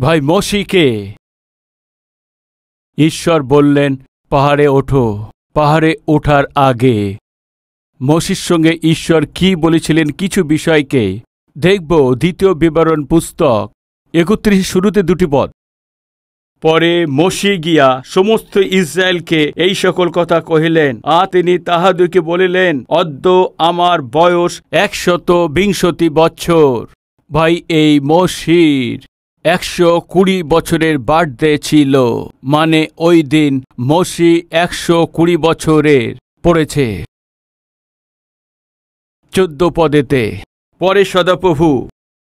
ভাই মোশিকে ঈশ্বর বললেন, পাহাড়ে ওঠো। পাহাড়ে ওঠার আগে মোশির সঙ্গে ঈশ্বর কি বলেছিলেন কিছু বিষয়কে দেখব। দ্বিতীয় বিবরণ পুস্তক ৩১ শুরুতে 2টি পদ। পরে মোশি গিয়া সমস্ত ইসরায়েলকে এই সকল কথা কহিলেন। তিনি তাহাদেরকে বলিলেন, অদ্য আমার বয়স ১২০ বৎসর। ভাই এই মোশির ১২০ বছরের বার্থডে ছিল, মানে ওই দিন মোশি ১২০ বছরের পড়েছে। 14 পদেতে পরে সদাপ্রভু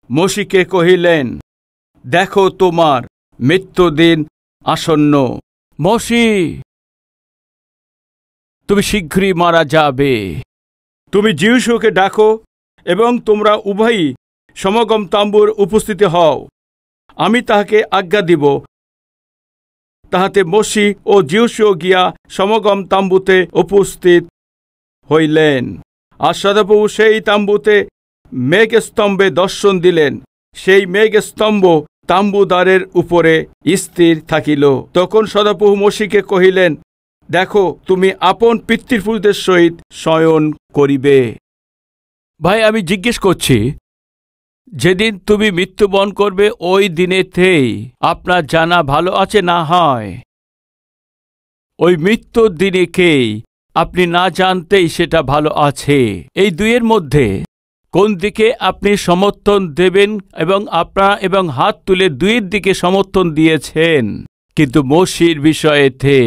মোশিকে কহিলেন, দেখো তোমার মৃত্যুদিন আসন্ন। মোশি, তুমি শীঘ্রই মারা যাবে। তুমি যিশোকে ডাকো এবং তোমরা উভয়ই সমাগম তাম্বুর উপস্থিত হও। আমি তাহাকে আজ্ঞা দিব। তাহাতে মোশি ও যিশো গিয়া সমাগম তাম্বুতে উপস্থিত হইলেন। আর সদাপ্রভু সেই তাম্বুতে মেঘস্তম্ভে দর্শন দিলেন। সেই মেঘস্তম্ভ তাম্বুদ্বারের উপরে স্থির থাকিল। তখন সদাপ্রভু মোশিকে কহিলেন, দেখো তুমি আপন পিতৃপুরুষদের সহিত শয়ন করিবে। ভাই আমি জিজ্ঞেস করছি, যেদিন তুমি মৃত্যুবরণ করবে ওই দিনেতেই আপনার জানা ভালো আছে না হয়? ওই মৃত্যুর দিনেকেই আপনি না জানতেই সেটা ভালো আছে। এই দুইয়ের মধ্যে কোন দিকে আপনি সমর্থন দেবেন এবং আপনার এবং হাত তুলে দুইয়ের দিকে সমর্থন দিয়েছেন, কিন্তু মোশির বিষয়েতে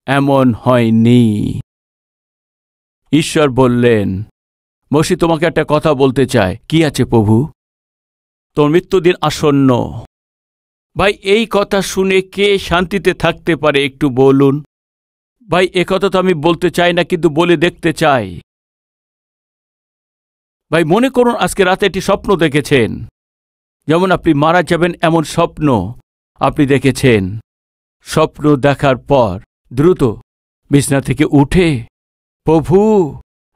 এমন হয়নি। ঈশ্বর বললেন, মোশি তোমাকে একটা কথা বলতে চায়। কি আছে প্রভু? তোর মৃত্যুদিন আসন্ন। ভাই এই কথা শুনে কে শান্তিতে থাকতে পারে একটু বলুন? ভাই একথা তো আমি বলতে চাই না, কিন্তু বলে দেখতে চাই। ভাই মনে করুন আজকে রাতে একটি স্বপ্ন দেখেছেন, যেমন আপনি মারা যাবেন এমন স্বপ্ন আপনি দেখেছেন। স্বপ্ন দেখার পর দ্রুত বিছানা থেকে উঠে, প্রভু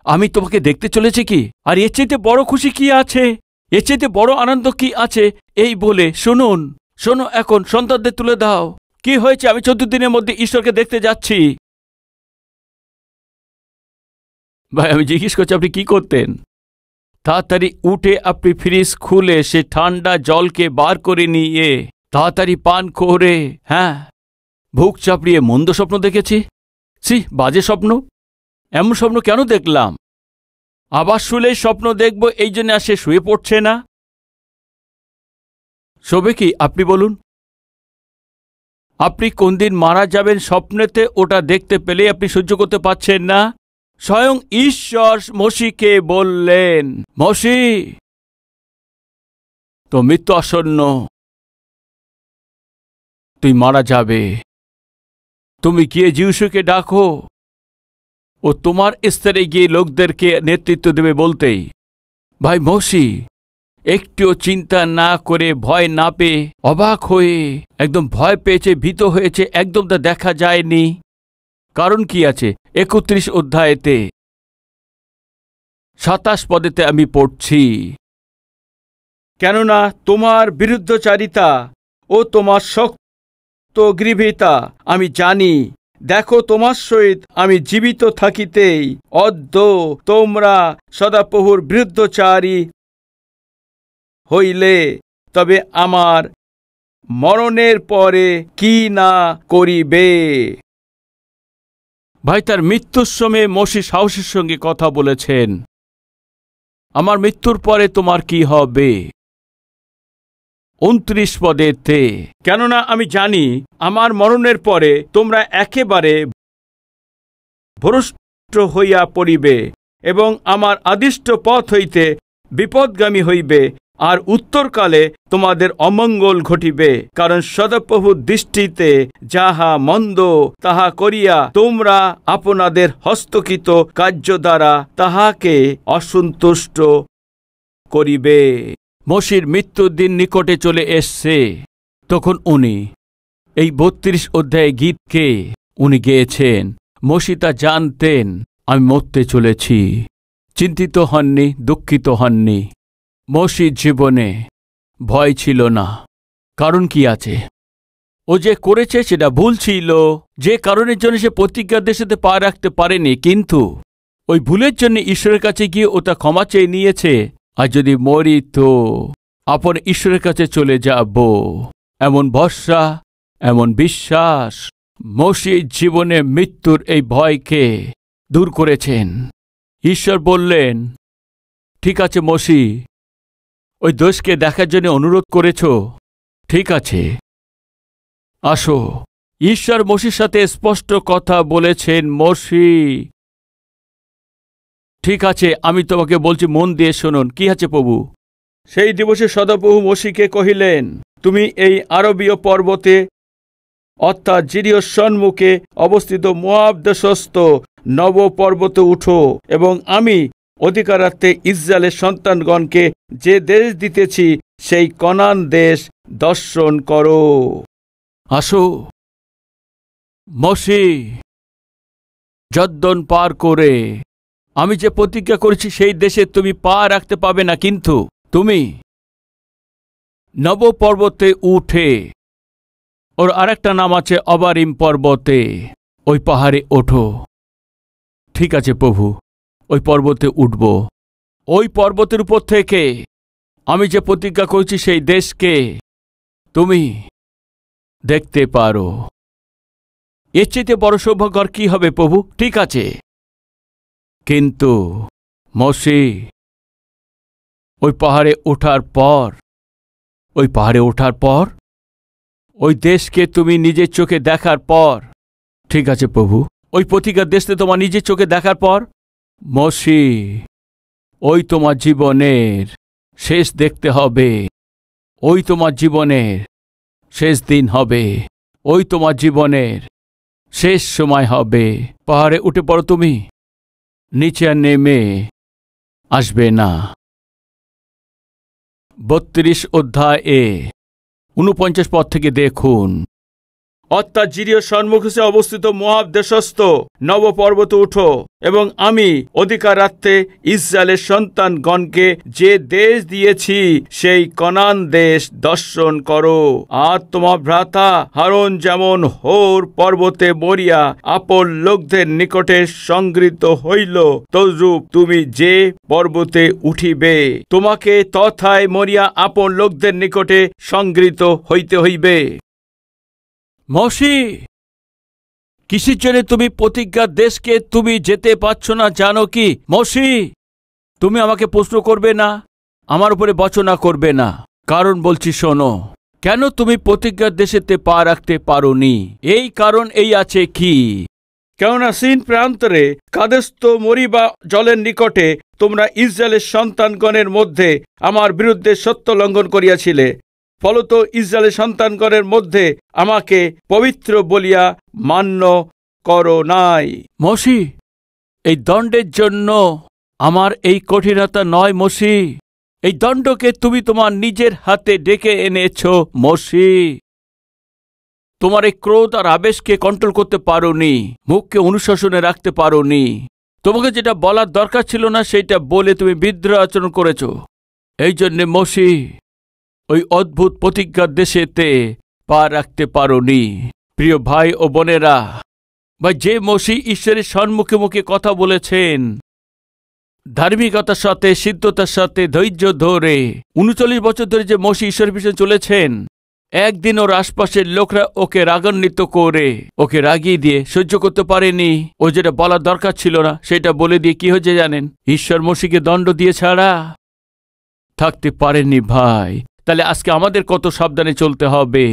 আমি তোমাকে দেখতে চলেছি কি, আর এর চাইতে বড় খুশি কি আছে, এর চাইতে বড় আনন্দ কি আছে, এই বলে শুনুন, শোনো এখন সন্তানদের তুলে দাও। কি হয়েছে? আমি 14 দিনের মধ্যে ঈশ্বরকে দেখতে যাচ্ছি। ভাই আমি জিজ্ঞেস করছি, আপনি কি করতেন? তাড়াতাড়ি উঠে আপনি ফ্রিজ খুলে সে ঠান্ডা জলকে বার করে নিয়ে তাড়াতাড়ি পান করে, হ্যাঁ, বুক চাপড়িয়ে মন্দ স্বপ্ন দেখেছি। বাজে স্বপ্ন। এমন স্বপ্ন কেন দেখলাম? আবার শুলেই স্বপ্ন দেখব এই জন্য আর সে শুয়ে পড়ছে না। শোবে কি আপনি বলুন? আপনি কোন দিন মারা যাবেন স্বপ্নেতে ওটা দেখতে পেলে আপনি সহ্য করতে পারছেন না। স্বয়ং ঈশ্বর মোশিকে বললেন, মোশি তো মৃত্যু আসন্ন, তুই মারা যাবে। তুমি গিয়ে যিশোকে ডাকো, ও তোমার স্তরে গিয়ে লোকদেরকে নেতৃত্ব দেবে বলতেই। ভাই মোশি একটুও চিন্তা না করে, ভয় না পেয়ে, অবাক হয়ে একদম ভয় পেয়েছে, ভীত হয়েছে, একদম তা দেখা যায়নি। কারণ কি আছে? 31 অধ্যায়েতে 27 পদেতে আমি পড়ছি, কেননা তোমার বিরুদ্ধচারিতা ও তোমার শক্ত গৃহীতা আমি জানি। দেখো তোমার সহিত আমি জীবিত থাকিতেই অদ্য তোমরা সদাপ্রভুর বিরুদ্ধচারী হইলে, তবে আমার মরণের পরে কি না করিবে। ভাই তার মৃত্যুর সময় মোশি সাহসের সঙ্গে কথা বলেছেন, আমার মৃত্যুর পরে তোমার কি হবে। 29 পদেতে, কেননা আমি জানি আমার মরণের পরে তোমরা একেবারে ভ্রষ্ট হইয়া পড়িবে এবং আমার আদিষ্ট পথ হইতে বিপদগামী হইবে, আর উত্তরকালে তোমাদের অমঙ্গল ঘটিবে। কারণ সদাপ্রভুর দৃষ্টিতে যাহা মন্দ তাহা করিয়া তোমরা আপনাদের হস্তকৃত কার্য দ্বারা তাহাকে অসন্তুষ্ট করিবে। মোশির মৃত্যুর দিন নিকটে চলে এসছে। তখন উনি এই 32 অধ্যায়ে গীতকে উনি গেয়েছেন। মোশি তা জানতেন, আমি মরতে চলেছি। চিন্তিত হননি, দুঃখিত হননি। মোশির জীবনে ভয় ছিল না, কারণ কি আছে? ও যে করেছে সেটা ভুল ছিল, যে কারণের জন্য সে প্রতিজ্ঞার দেশেতে পা রাখতে পারেনি, কিন্তু ওই ভুলের জন্য ঈশ্বরের কাছে গিয়ে ও তা ক্ষমা চেয়ে নিয়েছে। আর যদি মরি তো আপন ঈশ্বরের কাছে চলে যাব। এমন ভরসা, এমন বিশ্বাস মসিহ জীবনে মৃত্যুর এই ভয়কে দূর করেছেন। ঈশ্বর বললেন, ঠিক আছে মসিহ, ওই দোষকে দেখার জন্য অনুরোধ করেছ, ঠিক আছে, আসো। ঈশ্বর মসির সাথে স্পষ্ট কথা বলেছেন, মসিহ ঠিক আছে, আমি তোমাকে বলছি, মন দিয়ে শুনুন। কি আছে প্রভু? সেই দিবসে সদাপ্রভু মসিকে কহিলেন, তুমি এই আরবীয় পর্বতে অর্থাৎ জিরিয়র সম্মুখে অবস্থিত মোয়াব দেশস্থ নব পর্বতে উঠো, এবং আমি অধিকারার্থে ইসরায়েলের সন্তানগণকে যে দেশ দিতেছি সেই কনান দেশ দর্শন করো। আসো মসিহ, যর্দন পার করে আমি যে প্রতিজ্ঞা করেছি সেই দেশে তুমি পা রাখতে পাবে না, কিন্তু তুমি নব পর্বতে উঠে, ওর আরেকটা নাম আছে অবারিম পর্বতে, ওই পাহাড়ে ওঠো। ঠিক আছে প্রভু, ওই পর্বতে উঠব। ওই পর্বতের উপর থেকে আমি যে প্রতিজ্ঞা করেছি সেই দেশকে তুমি দেখতে পারো। এর চেয়ে বড় সৌভাগ্য কি হবে প্রভু? ঠিক আছে, কিন্তু মসিহ ওই পাহাড়ে ওঠার পর, ওই দেশকে তুমি নিজের চোখে দেখার পর, ঠিক আছে প্রভু, ওই প্রতিজ্ঞার দেশকে তোমার নিজের চোখে দেখার পর মসিহ ওই তোমার জীবনের শেষ দেখতে হবে। ওই তোমার জীবনের শেষ দিন হবে, ওই তোমার জীবনের শেষ সময় হবে। পাহাড়ে উঠে পড়ো, তুমি নিচে আর নেমে আসবে না। 32 অধ্যায়ে 49 পদ থেকে দেখুন। অর্থাৎ জিরিয়র সম্মুখে অবস্থিত মোয়াব দেশস্থ নব পর্বতে উঠো, এবং আমি অধিকারার্থে ইসরায়েলের সন্তানগণকে যে দেশ দিয়েছি সেই কনান দেশ দর্শন করো। আর তোমার ভ্রাতা হারন যেমন হোর পর্বতে মরিয়া আপন লোকদের নিকটে সংগৃহীত হইল, তদ্রূপ তুমি যে পর্বতে উঠিবে তোমাকে তথায় মরিয়া আপন লোকদের নিকটে সংগৃহীত হইতে হইবে। মসিহ, কিসের জন্য তুমি প্রতিজ্ঞার দেশকে তুমি যেতে পারছ না জানো কি? মসিহ, তুমি আমাকে প্রশ্ন করবে না, আমার উপরে বচনা করবে না, কারণ বলছি শোনো, কেন তুমি প্রতিজ্ঞার দেশেতে পা রাখতে পারোনি? এই কারণ এই আছে কি, কেননা সিন প্রান্তরে কাদেস্ত মরিবা জলের নিকটে তোমরা ইসরায়েলের সন্তানগণের মধ্যে আমার বিরুদ্ধে সত্য লঙ্ঘন করিয়াছিলে, ফলত ইসরায়েলের সন্তানগণের মধ্যে আমাকে পবিত্র বলিয়া মান্য করো নাই। মসিহ, এই দণ্ডের জন্য আমার এই কঠিনতা নয় মসিহ, এই দণ্ডকে তুমি তোমার নিজের হাতে ডেকে এনেছ মসিহ। তোমার এই ক্রোধ আর আবেশকে কন্ট্রোল করতে পারোনি, মুখকে অনুশাসনে রাখতে পারোনি। তোমাকে যেটা বলার দরকার ছিল না সেইটা বলে তুমি বিদ্রোহ আচরণ করেছ। এই জন্যে মসিহ ওই অদ্ভুত প্রতিজ্ঞার দেশেতে পা রাখতে পারোনি। প্রিয় ভাই ও বোনেরা, বা যে মসিহ ঈশ্বরের সম্মুখে মুখে কথা বলেছেন, ধার্মিকতার সাথে, সিদ্ধতার সাথে, ধৈর্য ধরে 39 বছর ধরে যে মসিহ ঈশ্বরের পিছনে চলেছেন, একদিন ওর আশপাশের লোকরা ওকে রাগান্বিত করে, ওকে রাগিয়ে দিয়ে সহ্য করতে পারেনি। ও যেটা বলার দরকার ছিল না সেটা বলে দিয়ে কি হয়েছে জানেন? ঈশ্বর মসিহকে দণ্ড দিয়ে ছাড়া থাকতে পারেননি ভাই। তাহলে আজকে আমাদের কত সাবধানে চলতে হবে।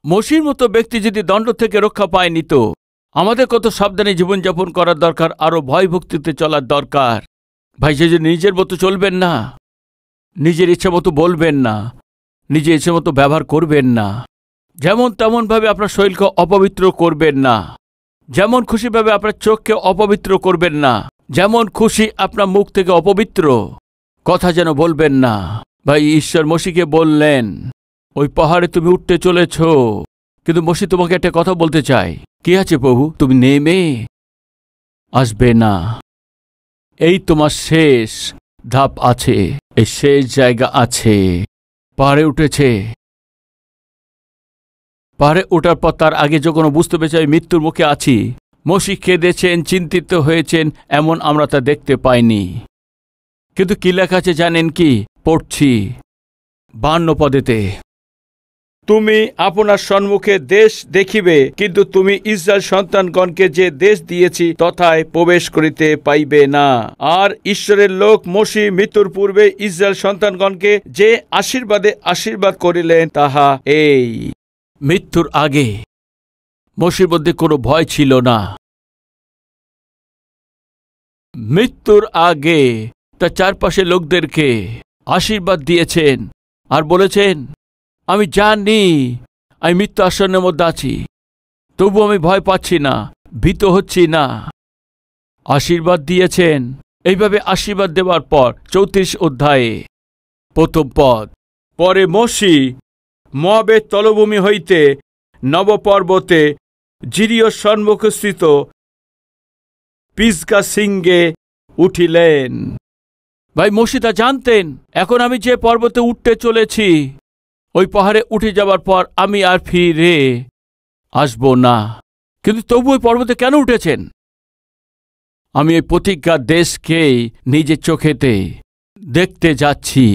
মসিহর মতো ব্যক্তি যদি দণ্ড থেকে রক্ষা পায়নি, তো আমাদের কত সাবধানে জীবনযাপন করার দরকার, আরো ভয় ভক্তিতে চলার দরকার। ভাই, সে যে নিজের মতো চলবেন না, নিজের ইচ্ছা মতো বলবেন না, নিজের ইচ্ছে মতো ব্যবহার করবেন না, যেমন তেমনভাবে আপনার শরীরকে অপবিত্র করবেন না, যেমন খুশিভাবে আপনার চোখকে অপবিত্র করবেন না, যেমন খুশি আপনার মুখ থেকে অপবিত্র কথা যেন বলবেন না। ভাই, ঈশ্বর মসিহকে বললেন, ওই পাহাড়ে তুমি উঠতে চলেছ, কিন্তু মসিহ তোমাকে একটা কথা বলতে চাই। কি আছে প্রভু? তুমি নেমে আসবে না। এই তোমার শেষ ধাপ আছে, এই শেষ জায়গা আছে। পাহাড়ে উঠেছে, পাহাড়ে ওঠার পর তার আগে যখন বুঝতে পেরেছে আমি মৃত্যুর মুখে আছি, মোশে কেঁদেছেন, চিন্তিত হয়েছেন, এমন আমরা তা দেখতে পাইনি। কিন্তু কি লেখা আছে জানেন কি? পড়ছি 52 পদেতে, তুমি আপনার সম্মুখে দেশ দেখিবে, কিন্তু তুমি ইসরায়েল সন্তানগণকে যে দেশ দিয়েছি তথায় প্রবেশ করিতে পাইবে না। আর ঈশ্বরের লোক মোশে মৃত্যুর পূর্বে ইসরায়েল সন্তানগণকে যে আশীর্বাদ করিলেন তাহা এই। মৃত্যুর আগে মোশের মধ্যে কোনো ভয় ছিল না। মৃত্যুর আগে তার চারপাশে লোকদেরকে আশীর্বাদ দিয়েছেন আর বলেছেন, আমি জানি আমি মৃত্যু আসন্নের মধ্যে আছি, তবু আমি ভয় পাচ্ছি না, ভীত হচ্ছি না। আশীর্বাদ দিয়েছেন। এইভাবে আশীর্বাদ দেওয়ার পর 34 অধ্যায়ে 1 পদ, পরে মোশে মোয়াবের তলভূমি হইতে নবপর্বতে জিরিয় সম্মুখস্থিত পিসগা শৃঙ্গে উঠিলেন। ভাই, মোশে তা জানতেন, এখন আমি যে পর্বতে উঠতে চলেছি, ওই পাহাড়ে উঠে যাবার পর আমি আর ফিরে আসব না। কিন্তু তবু ওই পর্বতে কেন উঠেছেন? আমি ওই প্রতিজ্ঞার দেশকেই নিজের চোখেতে দেখতে যাচ্ছি।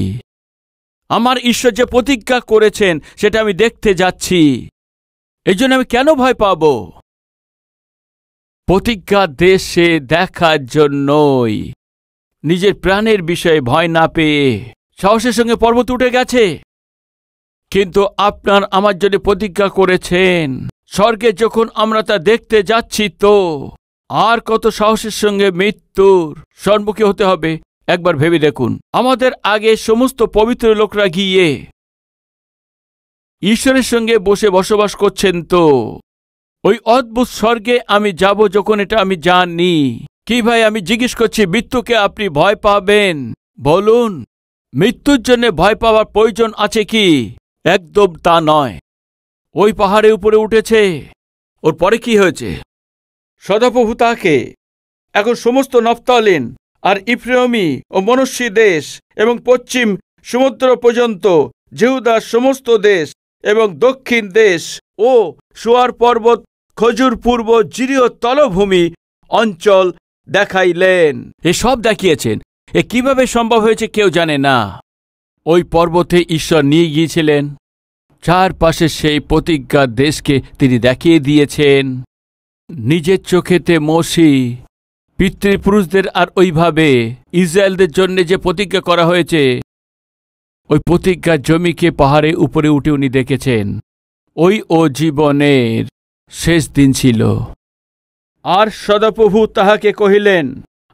আমার ঈশ্বর যে প্রতিজ্ঞা করেছেন সেটা আমি দেখতে যাচ্ছি। এই জন্য আমি কেন ভয় পাব? প্রতিজ্ঞা দেশে দেখার জন্যই নিজের প্রাণের বিষয়ে ভয় না পেয়ে সাহসের সঙ্গে পর্বত উঠে গেছে। কিন্তু আপনার আমার জন্য প্রতিজ্ঞা করেছেন, স্বর্গে যখন আমরা তা দেখতে যাচ্ছি, তো আর কত সাহসের সঙ্গে মৃত্যুর সম্মুখীন হতে হবে একবার ভেবে দেখুন। আমাদের আগে সমস্ত পবিত্র লোকরা গিয়ে ঈশ্বরের সঙ্গে বসে বসবাস করছেন, তো ওই অদ্ভুত স্বর্গে আমি যাব যখন, এটা আমি জানি। কি ভাই, আমি জিজ্ঞেস করছি, মৃত্যুকে আপনি ভয় পাবেন? বলুন, মৃত্যুর জন্য ভয় পাওয়ার প্রয়োজন আছে কি? একদম তা নয়। ওই পাহাড়ের উপরে উঠেছে, ওর পরে কি হয়েছে? সদাপ্রভু তাকে এখন সমস্ত নফতালিন আর ইফ্রাইমি ও মনস্বী দেশ এবং পশ্চিম সমুদ্র পর্যন্ত যেহুদার সমস্ত দেশ এবং দক্ষিণ দেশ ও সোয়ার পর্বত খজুর পূর্ব জিরিয় তলভূমি অঞ্চল দেখাইলেন। এসব দেখিয়েছেন। এ কিভাবে সম্ভব হয়েছে কেউ জানে না। ওই পর্বতে ঈশ্বর নিয়ে গিয়েছিলেন, চারপাশে সেই প্রতিজ্ঞার দেশকে তিনি দেখিয়ে দিয়েছেন নিজের চোখেতে। মোশে পিতৃপুরুষদের আর ওইভাবে ইসরায়েলদের জন্য যে প্রতিজ্ঞা করা হয়েছে, ওই প্রতিজ্ঞার জমিকে পাহাড়ে উপরে উঠে উনি দেখেছেন। ওই ও জীবনের শেষ দিন ছিল। আর সদাপ্রভু তাহাকে কহিলেন,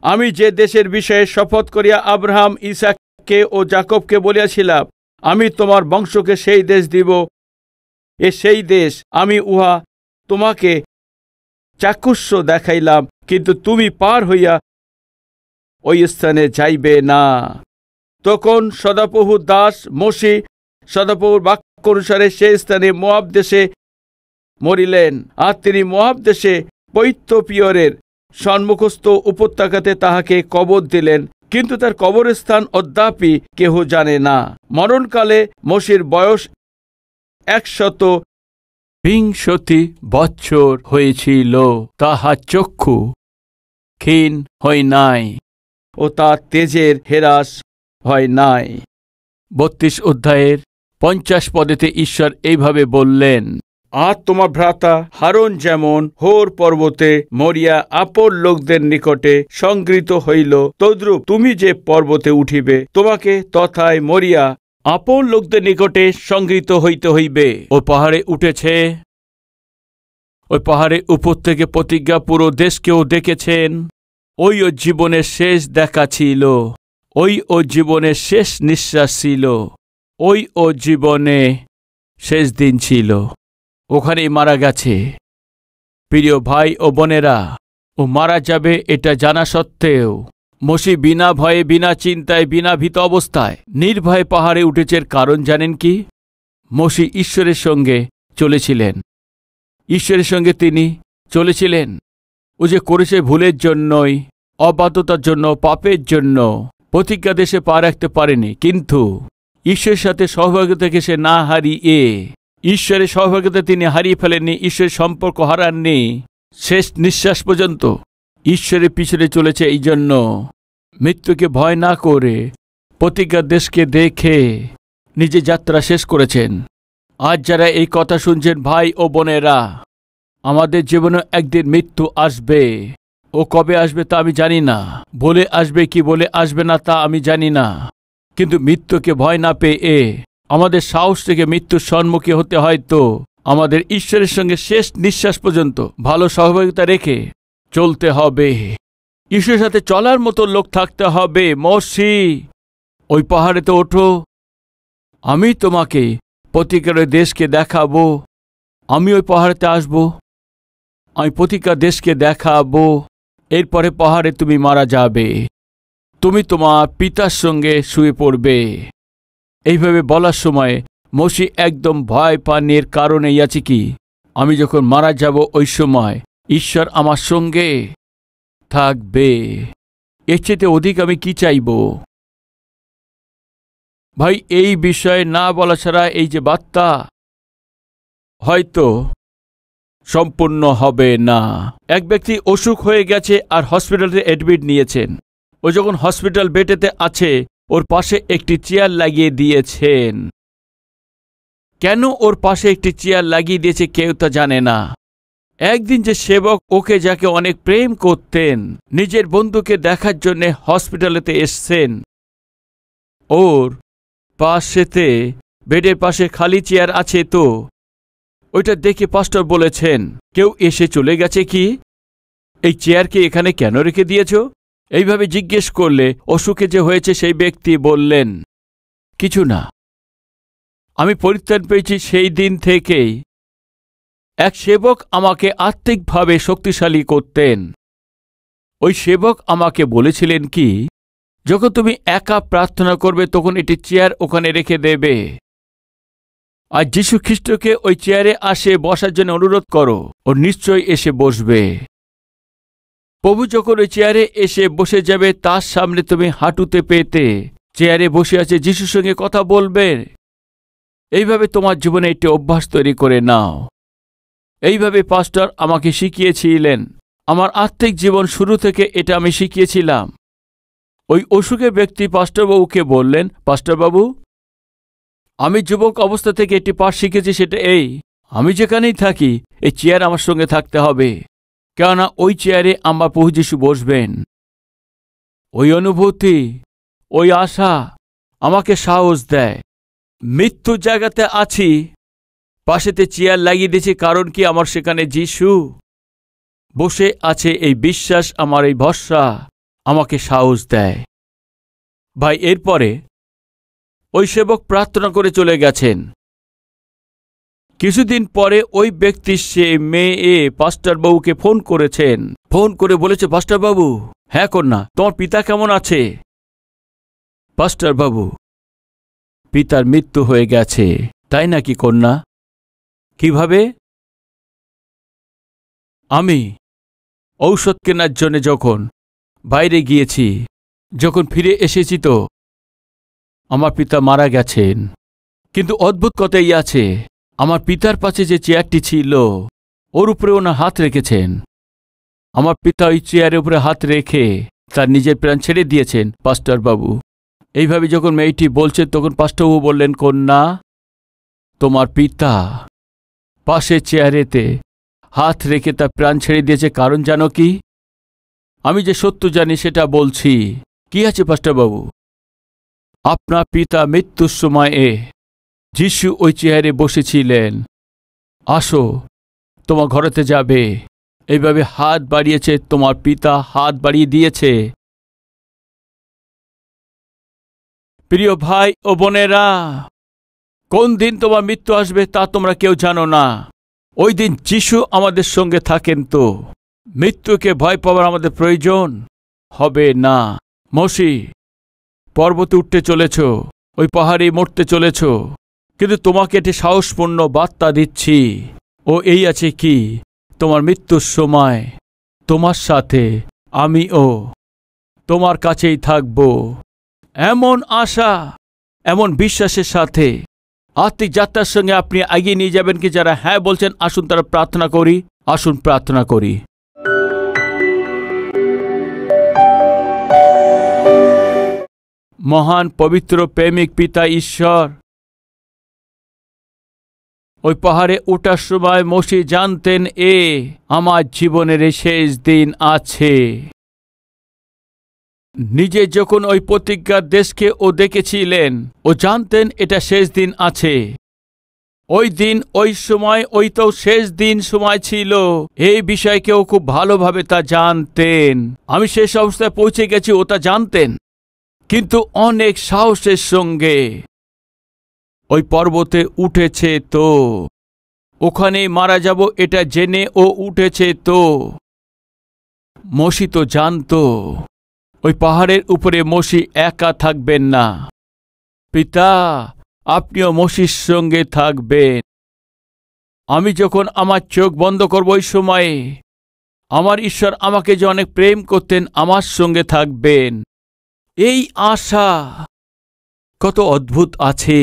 আমি যে দেশের বিষয়ে শপথ করিয়া আব্রাহাম, ইসাককে ও যাকবকে বলিয়াছিলাম, আমি তোমার বংশকে সেই দেশ দিব, সেই দেশ আমি উহা তোমাকে চাক্ষুষ দেখাইলাম, কিন্তু তুমি পার হইয়া ওই স্থানে যাইবে না। তখন সদাপ্রভুর দাস মোশে সদাপ্রভুর বাক্য অনুসারে সেই স্থানে মোয়াব দেশে মরিলেন। আর তিনি মোয়াব দেশে পৈত্তপিয়রের সম্মুখস্থ উপত্যকাতে তাহাকে কবর দিলেন, কিন্তু তার কবরস্থান অদ্যাপি কেহ জানে না। মরণকালে মোশের বয়স 120 বৎসর হয়েছিল। তাহার চক্ষু ক্ষীণ হয় নাই ও তার তেজের হেরাস হয় নাই। 32 অধ্যায়ের 50 পদেতে ঈশ্বর এইভাবে বললেন, আর তোমার ভ্রাতা হারন যেমন হোর পর্বতে মরিয়া আপন লোকদের নিকটে সংগৃহীত হইল, তদ্রূপ তুমি যে পর্বতে উঠিবে, তোমাকে তথায় মরিয়া আপন লোকদের নিকটে সংগৃহীত হইতে হইবে। ও পাহাড়ে উঠেছে, ওই পাহাড়ে উপর থেকে প্রতিজ্ঞা পুরো দেশকেও দেখেছেন। ওই ও জীবনের শেষ দেখা ছিল, ওই ও জীবনের শেষ নিঃশ্বাস ছিল, ওই ও জীবনে শেষ দিন ছিল। ওখানেই মারা গেছে। প্রিয় ভাই ও বোনেরা, ও মারা যাবে এটা জানা সত্ত্বেও মোশে বিনা ভয়ে, বিনা চিন্তায়, বিনা ভীত অবস্থায় নির্ভয়ে পাহাড়ে উঠেছে। কারণ জানেন কি? মোশে ঈশ্বরের সঙ্গে চলেছিলেন। ঈশ্বরের সঙ্গে তিনি চলেছিলেন। ও যে করেছে ভুলের জন্যই, অবাধ্যতার জন্য, পাপের জন্য প্রতিজ্ঞা দেশে পা রাখতে পারেনি, কিন্তু ঈশ্বরের সাথে সহভাগিতা থেকে সে না হারিয়ে ঈশ্বরের সহভাগিতা তিনি হারিয়ে ফেলেননি, ঈশ্বরের সম্পর্ক হারাননি। শেষ নিঃশ্বাস পর্যন্ত ঈশ্বরের পিছনে চলেছে। এই জন্য মৃত্যুকে ভয় না করে প্রতিজ্ঞার দেশকে দেখে নিজে যাত্রা শেষ করেছেন। আজ যারা এই কথা শুনছেন ভাই ও বোনেরা, আমাদের জীবনে একদিন মৃত্যু আসবে। ও কবে আসবে তা আমি জানি না, বলে আসবে কি বলে আসবে না তা আমি জানি না, কিন্তু মৃত্যুকে ভয় না পেয়ে আমাদের সাহস থেকে মৃত্যুর সম্মুখীন হতে হয়। তো আমাদের ঈশ্বরের সঙ্গে শেষ নিঃশ্বাস পর্যন্ত ভালো সহভাগিতা রেখে চলতে হবে। ঈশ্বরের সাথে চলার মতো লোক থাকতে হবে। মসি, ওই পাহাড়েতে ওঠো, আমি তোমাকে প্রতিজ্ঞার দেশকে দেখাবো। আমি ওই পাহাড়েতে আসব, আমি প্রতিজ্ঞার দেশকে দেখাবো। এরপরে পাহাড়ে তুমি মারা যাবে, তুমি তোমার পিতার সঙ্গে শুয়ে পড়বে। এইভাবে বলার সময় মসি একদম ভয় পাননি। এর কারণ এই আছে কি, আমি যখন মারা যাব ওই সময় ঈশ্বর আমার সঙ্গে থাকবে। এর চেয়ে অধিক আমি কি চাইব? ভাই, এই বিষয়ে না বলা ছাড়া এই যে বার্তা হয়তো সম্পূর্ণ হবে না। এক ব্যক্তি অসুখ হয়ে গেছে আর হসপিটালে অ্যাডমিট নিয়েছেন। ও যখন হসপিটাল বেডেতে আছে, ওর পাশে একটি চেয়ার লাগিয়ে দিয়েছেন। কেন ওর পাশে একটি চেয়ার লাগিয়ে দিয়েছে কেউ তা জানে না। একদিন যে সেবক ওকে, যাকে অনেক প্রেম করতেন, নিজের বন্ধুকে দেখার জন্য হসপিটালেতে এসছেন, ওর পাশেতে বেডের পাশে খালি চেয়ার আছে। তো ওইটা দেখে পাস্টর বলেছেন, কেউ এসে চলে গেছে কি? এই চেয়ারকে এখানে কেন রেখে দিয়েছ? এইভাবে জিজ্ঞেস করলে অসুখে যে হয়েছে সেই ব্যক্তি বললেন, কিছু না, আমি পরিত্রাণ পেয়েছি সেই দিন থেকেই। এক সেবক আমাকে আত্মিকভাবে শক্তিশালী করতেন। ওই সেবক আমাকে বলেছিলেন কি, যখন তুমি একা প্রার্থনা করবে তখন এটি চেয়ার ওখানে রেখে দেবে, আর যীশু খ্রিস্টকে ওই চেয়ারে আসে বসার জন্য অনুরোধ করো, ও নিশ্চয়ই এসে বসবে। প্রভু যখন ওই চেয়ারে এসে বসে যাবে, তার সামনে তুমি হাঁটুতে পেতে চেয়ারে বসে আছে যীশুর সঙ্গে কথা বলবে। এইভাবে তোমার জীবনে একটি অভ্যাস তৈরি করে নাও। এইভাবে পাস্টর আমাকে শিখিয়েছিলেন। আমার আত্মিক জীবন শুরু থেকে এটা আমি শিখিয়েছিলাম। ওই অসুখের ব্যক্তি পাস্টরবাবুকে বললেন, পাস্টরবাবু, আমি যুবক অবস্থা থেকে একটি পাঠ শিখেছি, সেটা এই, আমি যেখানেই থাকি এই চেয়ার আমার সঙ্গে থাকতে হবে, কেননা ওই চেয়ারে আমার প্রভু যীশু বসবেন। ওই অনুভূতি, ওই আশা আমাকে সাহস দেয়। মৃত্যুর জায়গাতে আছি, পাশেতে চেয়ার লাগিয়ে দিয়েছি, কারণ কি, আমার সেখানে যীশু বসে আছে। এই বিশ্বাস, আমার এই ভরসা আমাকে সাহস দেয়। ভাই, এরপরে ওই সেবক প্রার্থনা করে চলে গেছেন। কিছুদিন পরে ওই ব্যক্তি সে মেয়ে পাস্টরবাবুকে ফোন করেছেন। ফোন করে বলেছে, পাস্টরবাবু, হ্যাঁ কন্যা, তোমার পিতা কেমন আছে? পাস্টরবাবু, পিতার মৃত্যু হয়ে গেছে। তাই নাকি কন্যা? কিভাবে? আমি ঔষধ কেনার জন্য যখন বাইরে গিয়েছি, যখন ফিরে এসেছি তো আমার পিতা মারা গেছেন। কিন্তু অদ্ভুত কথাই আছে, আমার পিতার পাশে যে চেয়ারটি ছিল ওর উপরে ওনার হাত রেখেছেন। আমার পিতা ওই চেয়ারের উপরে হাত রেখে তার নিজের প্রাণ ছেড়ে দিয়েছেন। পাস্টরবাবু, এইভাবে যখন মেয়েটি বলছে তখন পাস্টরবাবু বললেন, কন্যা, তোমার পিতা পাশে চেয়ারেতে হাত রেখে তার প্রাণ ছেড়ে দিয়েছে, কারণ জানো কি? আমি যে সত্য জানি সেটা বলছি। কি আছে পাস্টরবাবু? আপনার পিতা মৃত্যুর সময়ে যীশু ওই চেয়ারে বসেছিলেন। আসো, তোমার ঘরেতে যাবে। এইভাবে হাত বাড়িয়েছে, তোমার পিতা হাত বাড়িয়ে দিয়েছে। প্রিয় ভাই ও বোনেরা, কোন দিন তোমার মৃত্যু আসবে তা তোমরা কেউ জানো না। ওই দিন যীশু আমাদের সঙ্গে থাকেন। তো মৃত্যুকে ভয় পাওয়ার আমাদের প্রয়োজন হবে না। মসি, পর্বতে উঠতে চলেছ, ওই পাহাড়ে মরতে চলেছ, কিন্তু তোমাকে এটি সাহসপূর্ণ বার্তা দিচ্ছি। ও এই আছে কি, তোমার মৃত্যুর সময় তোমার সাথে আমিও তোমার কাছেই থাকব। এমন আশা, এমন বিশ্বাসের সাথে আত্মিক যাত্রার সঙ্গে আপনি এগিয়ে নিয়ে যাবেন কি? যারা হ্যাঁ বলছেন আসুন তারা প্রার্থনা করি। আসুন প্রার্থনা করি। মহান পবিত্র প্রেমিক পিতা ঈশ্বর, ওই পাহাড়ে ওঠার সময় মসি জানতেন আমার জীবনের শেষ দিন আছে। নিজে যখন ওই প্রতিজ্ঞার দেশকে ও দেখেছিলেন, ও জানতেন এটা শেষ দিন আছে। ওই দিন, ওই সময়, ওই তো শেষ দিন সময় ছিল, এই বিষয়কেও খুব ভালোভাবে তা জানতেন। আমি শেষ অবস্থায় পৌঁছে গেছি ও তা জানতেন, কিন্তু অনেক সাহসের সঙ্গে ওই পর্বতে উঠেছে। তো ওখানে মারা যাব এটা জেনে ও উঠেছে। তো মসি তো জানতো ওই পাহাড়ের উপরে মসি একা থাকবেন না। পিতা, আপনিও মসির সঙ্গে থাকবেন। আমি যখন আমার চোখ বন্ধ করব ওই সময়ে আমার ঈশ্বর আমাকে যে অনেক প্রেম করতেন, আমার সঙ্গে থাকবেন। এই আশা কত অদ্ভুত আছে।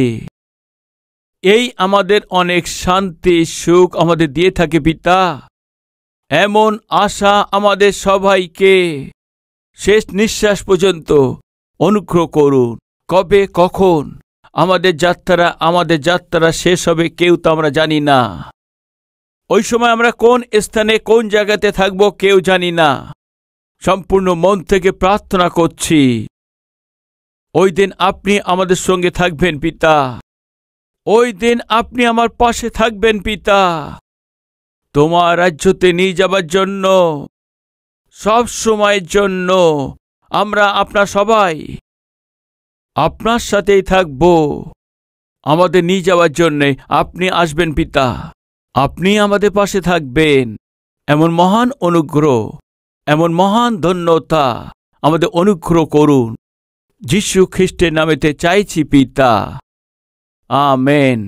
এই আমাদের অনেক শান্তি সুখ আমাদের দিয়ে থাকে পিতা। এমন আশা আমাদের সবাইকে শেষ নিঃশ্বাস পর্যন্ত অনুগ্রহ করুন। কবে কখন আমাদের যাত্রা শেষ হবে কেউ তো আমরা জানি না। ওই সময় আমরা কোন স্থানে কোন জায়গাতে থাকব কেউ জানি না। সম্পূর্ণ মন থেকে প্রার্থনা করছি, ওই দিন আপনি আমাদের সঙ্গে থাকবেন পিতা। ওই দিন আপনি আমার পাশে থাকবেন পিতা। তোমার রাজ্যতে নিয়ে যাবার জন্য, সব সময়ের জন্য আমরা আপনার সবাই আপনার সাথেই থাকব। আমাদের নিয়ে যাওয়ার জন্যে আপনি আসবেন পিতা। আপনি আমাদের পাশে থাকবেন। এমন মহান অনুগ্রহ, এমন মহান ধন্যতা আমাদের অনুগ্রহ করুন। যীশু খ্রিস্টের নামেতে চাইছি পিতা, আমেন।